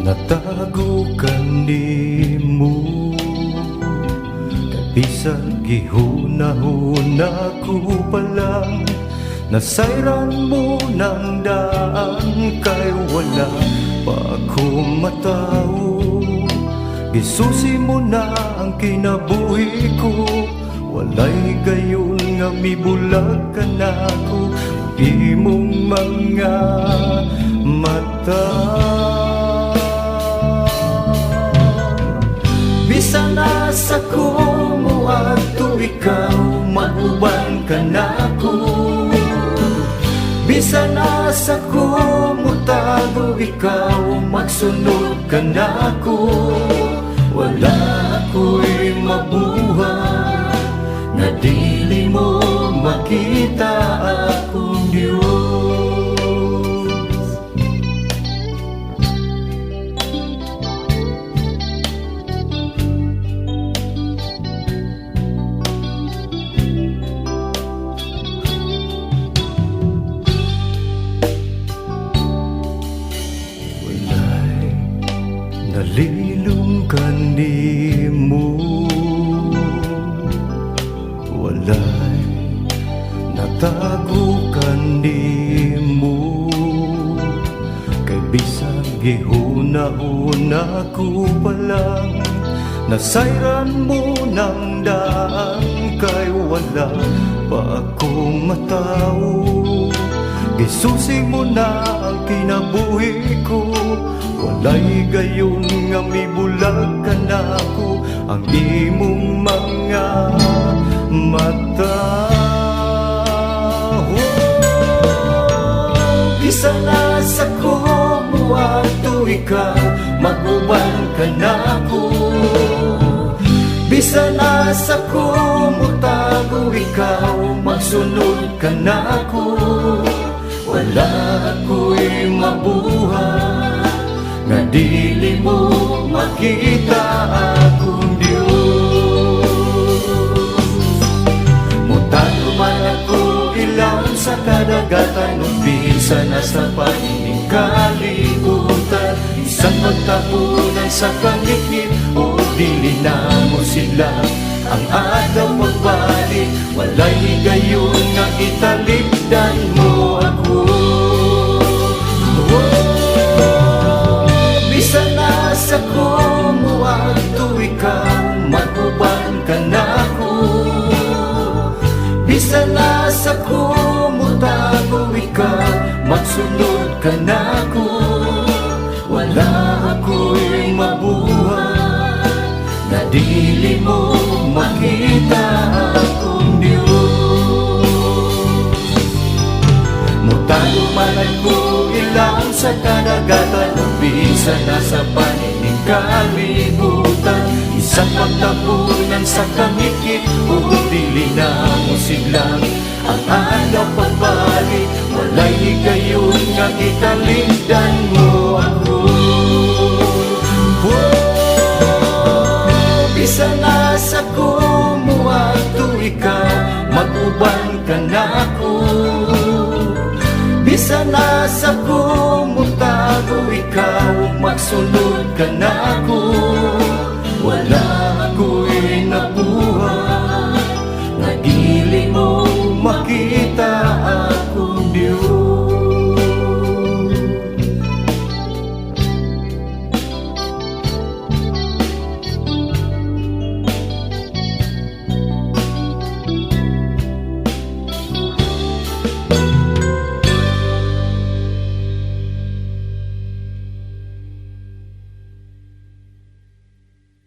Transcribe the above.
Natago ka nimo bisan gihuna-huna ko pa lang, nasayran mo ng daan, kay wala pa ako matao. Gisusi mo na ang kinabuhi ko, walay gayon nga mibulag ka na ko, imong mga mata. Bisan nasa kumo ato ikaw, mag-uban ka na ko. Bisan nasa kumo tago ikaw, magsunod ka na ko. Wala ako'y mabuhay na dili mo makita akong Diyos. Nalilong ka nimo, walay natago ka nimo, kay bisag gihuna-huna ko pa lang, nasayran mo ng daan, kay wala pa akong matao. Gisusi mo na ang kinabuhi ko, walay gayon nga mibulag ka na ko, ang imong mga mata. Bisan nasa kumo ato ikaw, mag-uban ka na ko. Bisan nasa kumo tago ikaw, magsunod ka na ko. Wala ako'y mabuhay nga dili mo makita akong Diyos. Mutano man ako ilaw sa kadagatan, umpisa na sa panining kalibutan, isang magtapunan sa kangitngit, o dili na mo sila ang adlaw magbalik. Walay gayon nga italikdan mo ako. Bisan nasa kumo ato ikaw, mag-uban ka na ko. Bisan nasa kumo tago ikaw, magsunod ka na ko. Wala ako'y mabuhay na dili mo makita akong Diyos. Mutalo man ako ilang sa kadagatan, umpisa na sa panining kalibutan, isang magtapunan sa kangitngit, o dili na mo siglang ang adlaw pagbalik. Walay gayon nga italikdan mo ako. Bisan nasa kumo ato ikaw, mag-uban ka na ko. Bisan nasa kumo tago ikaw, magsunod ka na ko. Wala